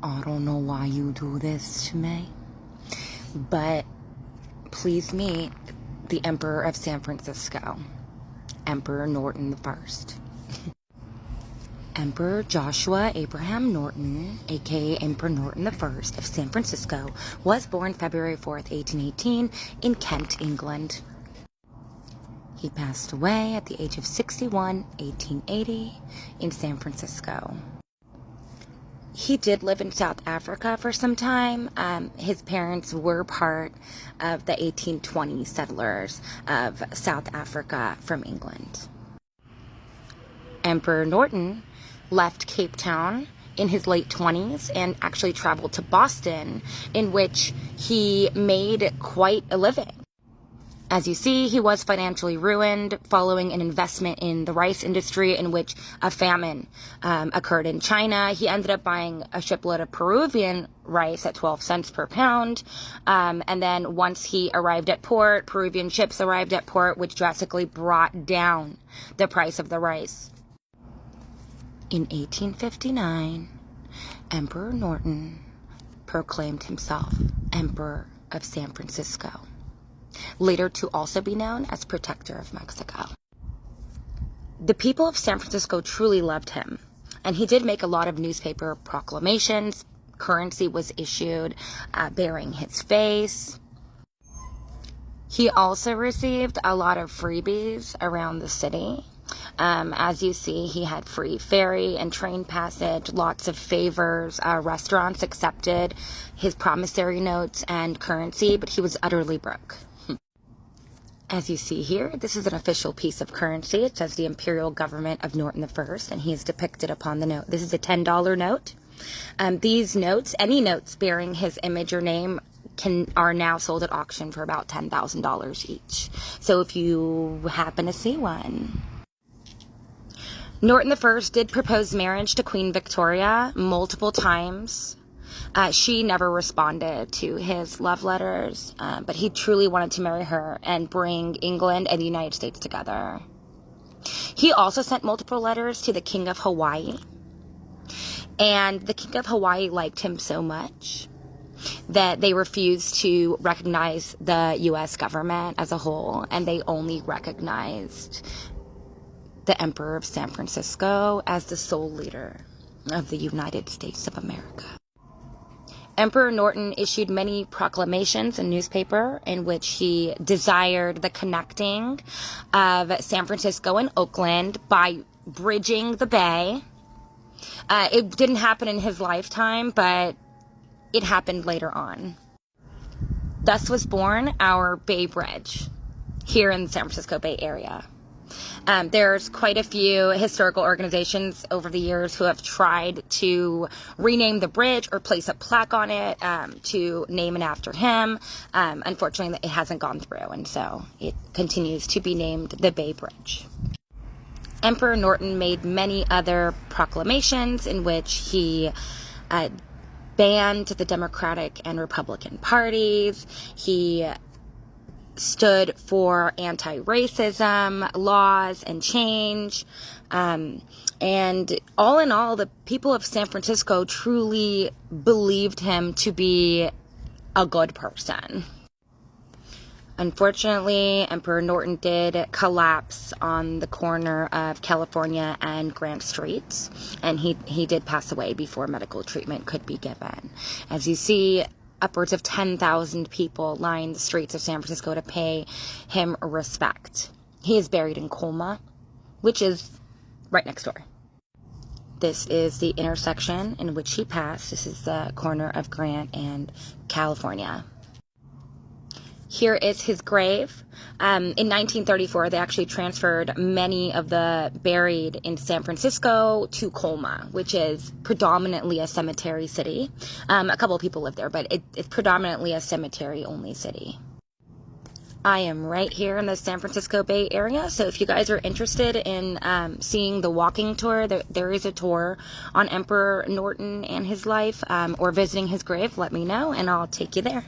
I don't know why you do this to me, but please meet the Emperor of San Francisco, Emperor Norton I. Emperor Joshua Abraham Norton, aka Emperor Norton I of San Francisco, was born February 4th, 1818 in Kent, England. He passed away at the age of 61, 1880 in San Francisco. He did live in South Africa for some time. His parents were part of the 1820 settlers of South Africa from England. Emperor Norton left Cape Town in his late 20s and actually traveled to Boston, in which he made quite a living. As you see, he was financially ruined following an investment in the rice industry in which a famine occurred in China. He ended up buying a shipload of Peruvian rice at 12 cents per pound. And then once he arrived at port, Peruvian ships arrived at port, which drastically brought down the price of the rice. In 1859, Emperor Norton proclaimed himself Emperor of San Francisco, later to also be known as Protector of Mexico. The people of San Francisco truly loved him, and he did make a lot of newspaper proclamations. Currency was issued bearing his face. He also received a lot of freebies around the city. As you see, he had free ferry and train passage, lots of favors. Restaurants accepted his promissory notes and currency, but he was utterly broke. As you see here, this is an official piece of currency. It says the Imperial Government of Norton I, and he is depicted upon the note. This is a $10 note. These notes, any notes bearing his image or name, are now sold at auction for about $10,000 each. So if you happen to see one. Norton I did propose marriage to Queen Victoria multiple times. She never responded to his love letters, but he truly wanted to marry her and bring England and the United States together. He also sent multiple letters to the King of Hawaii, and the King of Hawaii liked him so much that they refused to recognize the U.S. government as a whole, and they only recognized the Emperor of San Francisco as the sole leader of the United States of America. Emperor Norton issued many proclamations in newspaper in which he desired the connecting of San Francisco and Oakland by bridging the bay. It didn't happen in his lifetime, but it happened later on. Thus was born our Bay Bridge here in the San Francisco Bay Area. There's quite a few historical organizations over the years who have tried to rename the bridge or place a plaque on it to name it after him. Unfortunately, it hasn't gone through, and so it continues to be named the Bay Bridge. Emperor Norton made many other proclamations in which he banned the Democratic and Republican parties. He stood for anti-racism laws and change. And all in all, the people of San Francisco truly believed him to be a good person. Unfortunately, Emperor Norton did collapse on the corner of California and Grant Streets, and he did pass away before medical treatment could be given. As you see, upwards of 10,000 people line the streets of San Francisco to pay him respect. He is buried in Colma, which is right next door. This is the intersection in which he passed. This is the corner of Grant and California. Here is his grave. In 1934, they actually transferred many of the buried in San Francisco to Colma, which is predominantly a cemetery city. A couple of people live there, but it's predominantly a cemetery-only city. I am right here in the San Francisco Bay Area, so if you guys are interested in seeing the walking tour, there is a tour on Emperor Norton and his life, or visiting his grave, let me know, and I'll take you there.